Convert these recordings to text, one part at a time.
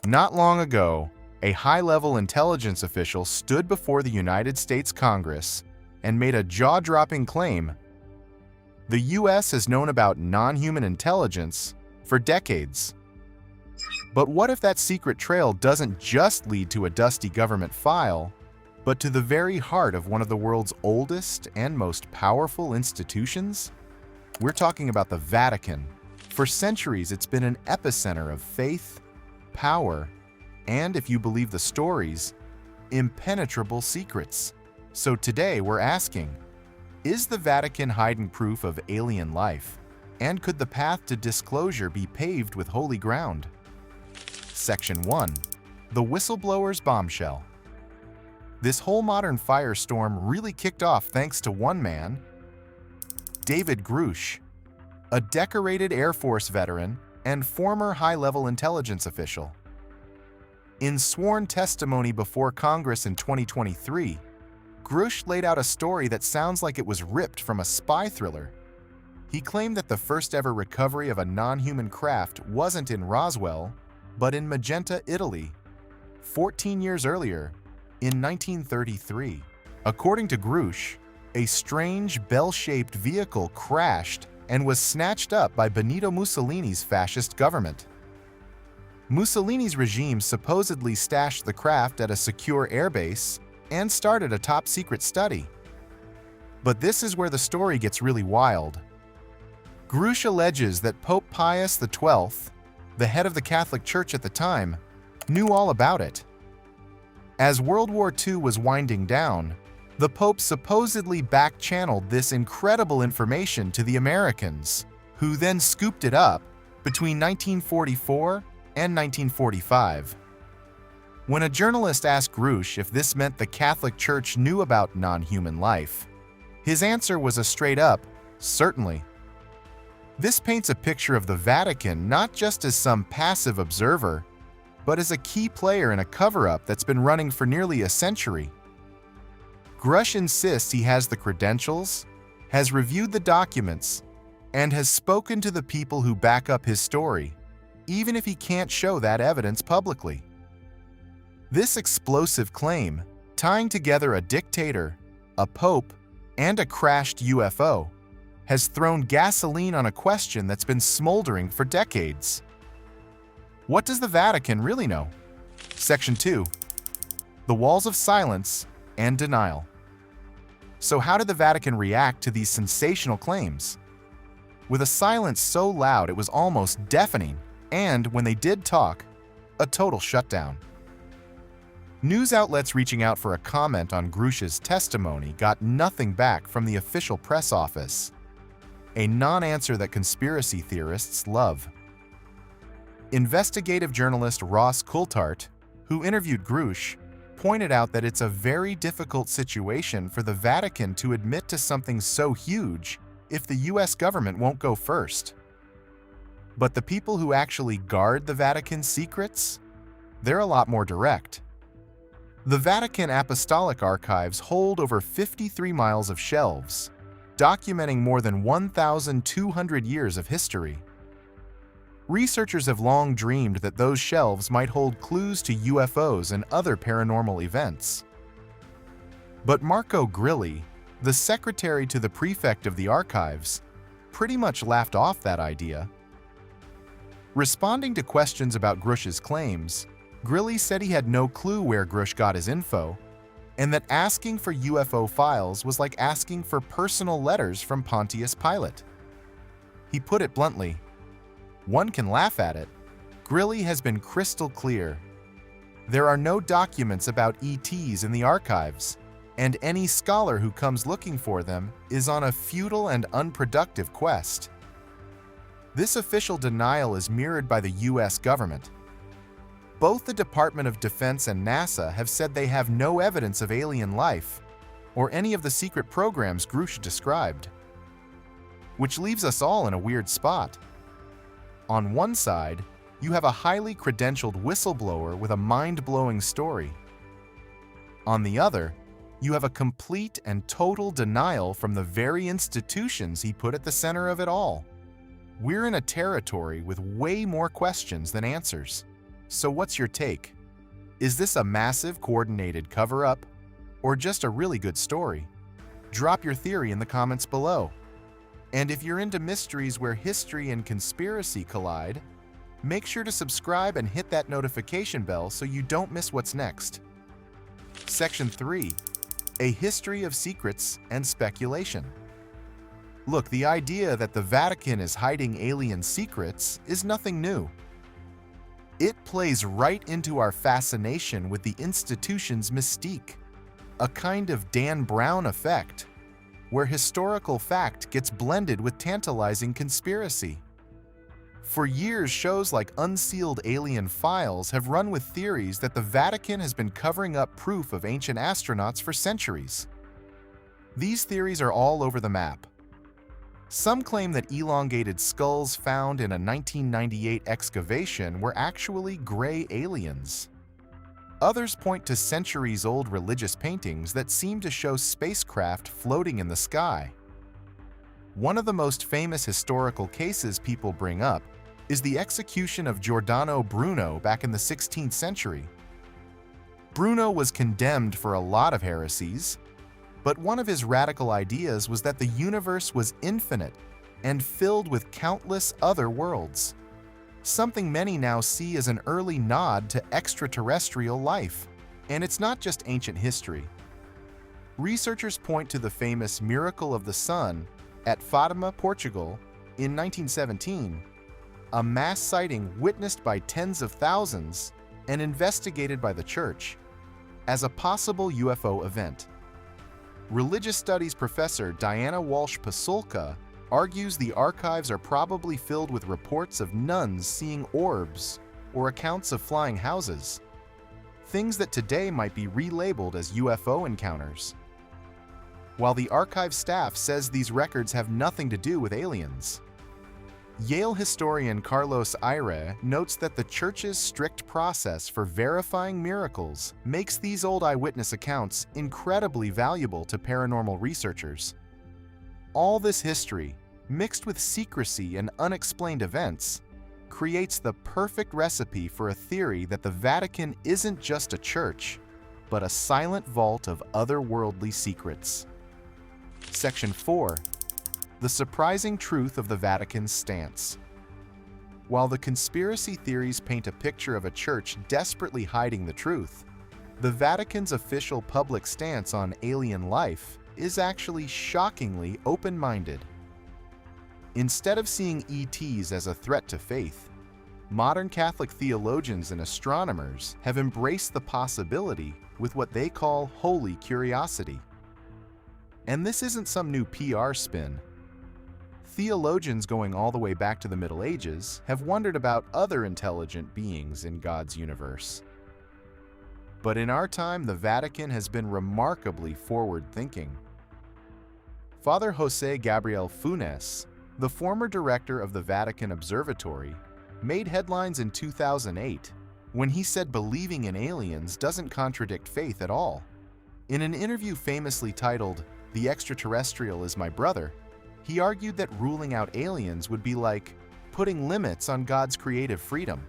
Not long ago, a high-level intelligence official stood before the United States Congress and made a jaw-dropping claim. The U.S. has known about non-human intelligence for decades. But what if that secret trail doesn't just lead to a dusty government file, but to the very heart of one of the world's oldest and most powerful institutions? We're talking about the Vatican. For centuries, it's been an epicenter of faith, power, and, if you believe the stories, impenetrable secrets. So today we're asking, is the Vatican hiding proof of alien life? And could the path to disclosure be paved with holy ground? Section 1. The Whistleblower's Bombshell. This whole modern firestorm really kicked off thanks to one man, David Grusch, a decorated Air Force veteran and former high-level intelligence official. In sworn testimony before Congress in 2023, Grusch laid out a story that sounds like it was ripped from a spy thriller. He claimed that the first-ever recovery of a non-human craft wasn't in Roswell, but in Magenta, Italy, 14 years earlier, in 1933. According to Grusch, a strange bell-shaped vehicle crashed and was snatched up by Benito Mussolini's fascist government. Mussolini's regime supposedly stashed the craft at a secure airbase and started a top-secret study. But this is where the story gets really wild. Grusch alleges that Pope Pius XII, the head of the Catholic Church at the time, knew all about it. As World War II was winding down, the Pope supposedly back-channeled this incredible information to the Americans, who then scooped it up between 1944 and 1945. When a journalist asked Grusch if this meant the Catholic Church knew about non-human life, his answer was a straight-up, certainly. This paints a picture of the Vatican not just as some passive observer, but as a key player in a cover-up that's been running for nearly a century. Grusch insists he has the credentials, has reviewed the documents, and has spoken to the people who back up his story, even if he can't show that evidence publicly. This explosive claim, tying together a dictator, a pope, and a crashed UFO, has thrown gasoline on a question that's been smoldering for decades. What does the Vatican really know? Section 2. The Walls of Silence and Denial. So how did the Vatican react to these sensational claims? With a silence so loud it was almost deafening, and when they did talk, a total shutdown. News outlets reaching out for a comment on Grusch's testimony got nothing back from the official press office, a non-answer that conspiracy theorists love. Investigative journalist Ross Coulthart, who interviewed Grusch, pointed out that it's a very difficult situation for the Vatican to admit to something so huge if the US government won't go first. But the people who actually guard the Vatican's secrets? They're a lot more direct. The Vatican Apostolic Archives hold over 53 miles of shelves, documenting more than 1,200 years of history. Researchers have long dreamed that those shelves might hold clues to UFOs and other paranormal events. But Marco Grilli, the secretary to the prefect of the archives, pretty much laughed off that idea. Responding to questions about Grusch's claims, Grilli said he had no clue where Grusch got his info, and that asking for UFO files was like asking for personal letters from Pontius Pilate. He put it bluntly. One can laugh at it. Grilli has been crystal clear. There are no documents about ETs in the archives, and any scholar who comes looking for them is on a futile and unproductive quest. This official denial is mirrored by the US government. Both the Department of Defense and NASA have said they have no evidence of alien life or any of the secret programs Grusch described. Which leaves us all in a weird spot. On one side, you have a highly credentialed whistleblower with a mind-blowing story. On the other, you have a complete and total denial from the very institutions he put at the center of it all. We're in a territory with way more questions than answers. So what's your take? Is this a massive coordinated cover-up or just a really good story? Drop your theory in the comments below. And if you're into mysteries where history and conspiracy collide, make sure to subscribe and hit that notification bell so you don't miss what's next. Section 3. A history of secrets and speculation. Look, the idea that the Vatican is hiding alien secrets is nothing new. It plays right into our fascination with the institution's mystique, a kind of Dan Brown effect, where historical fact gets blended with tantalizing conspiracy. For years, shows like Unsealed Alien Files have run with theories that the Vatican has been covering up proof of ancient astronauts for centuries. These theories are all over the map. Some claim that elongated skulls found in a 1998 excavation were actually gray aliens. Others point to centuries-old religious paintings that seem to show spacecraft floating in the sky. One of the most famous historical cases people bring up is the execution of Giordano Bruno back in the 16th century. Bruno was condemned for a lot of heresies, but one of his radical ideas was that the universe was infinite and filled with countless other worlds, something many now see as an early nod to extraterrestrial life. And it's not just ancient history. Researchers point to the famous Miracle of the Sun at Fatima, Portugal, in 1917, a mass sighting witnessed by tens of thousands and investigated by the Church, as a possible UFO event. Religious studies professor Diana Walsh-Pasulka argues the archives are probably filled with reports of nuns seeing orbs or accounts of flying houses, things that today might be relabeled as UFO encounters. While the archive staff says these records have nothing to do with aliens. Yale historian Carlos Aire notes that the Church's strict process for verifying miracles makes these old eyewitness accounts incredibly valuable to paranormal researchers. All this history, mixed with secrecy and unexplained events, creates the perfect recipe for a theory that the Vatican isn't just a church, but a silent vault of otherworldly secrets. Section 4. The surprising truth of the Vatican's stance. While the conspiracy theories paint a picture of a church desperately hiding the truth, the Vatican's official public stance on alien life is actually shockingly open-minded. Instead of seeing ETs as a threat to faith, modern Catholic theologians and astronomers have embraced the possibility with what they call holy curiosity. And this isn't some new PR spin. Theologians going all the way back to the Middle Ages have wondered about other intelligent beings in God's universe. But in our time, the Vatican has been remarkably forward-thinking. Father José Gabriel Funes, the former director of the Vatican Observatory, made headlines in 2008 when he said believing in aliens doesn't contradict faith at all. In an interview famously titled, "The Extraterrestrial is My Brother," he argued that ruling out aliens would be like putting limits on God's creative freedom.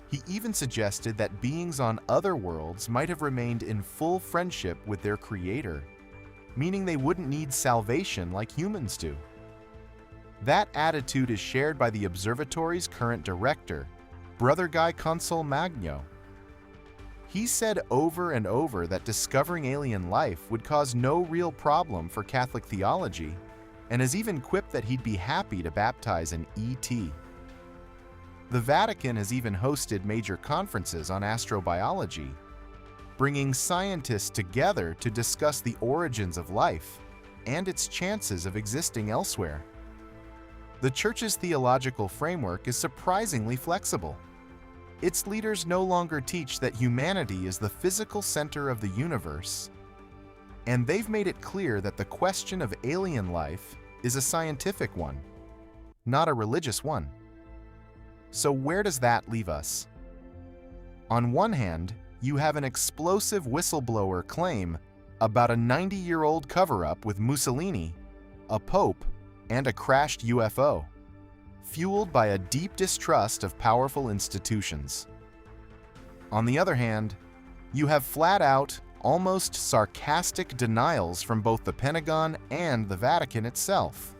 He even suggested that beings on other worlds might have remained in full friendship with their creator, meaning they wouldn't need salvation like humans do. That attitude is shared by the observatory's current director, Brother Guy Consolmagno. He said over and over that discovering alien life would cause no real problem for Catholic theology, and has even quipped that he'd be happy to baptize an ET. The Vatican has even hosted major conferences on astrobiology, bringing scientists together to discuss the origins of life and its chances of existing elsewhere. The Church's theological framework is surprisingly flexible. Its leaders no longer teach that humanity is the physical center of the universe, and they've made it clear that the question of alien life is a scientific one, not a religious one. So where does that leave us? On one hand, you have an explosive whistleblower claim about a 90-year-old cover-up with Mussolini, a pope, and a crashed UFO, fueled by a deep distrust of powerful institutions. On the other hand, you have flat-out, almost sarcastic denials from both the Pentagon and the Vatican itself.